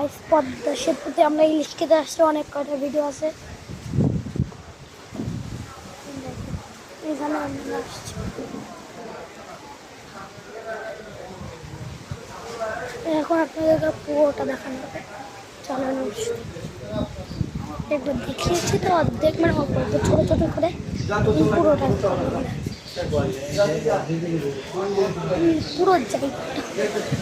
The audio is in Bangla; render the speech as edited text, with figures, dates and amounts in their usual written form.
গাইস পদ্মা সেতুতে আমরা ইলিশ খেতে আসছি, অনেক কয়টা ভিডিও আছে। এখানে আমরা আসছি, এখন আপনাদেরকে পুরোটা দেখানো হবে। চালানো একবার দেখিয়েছি তো অর্ধেক, মানে অল্প অল্প ছোটো ছোটো করে পুরোটা পুরো জায়গাটা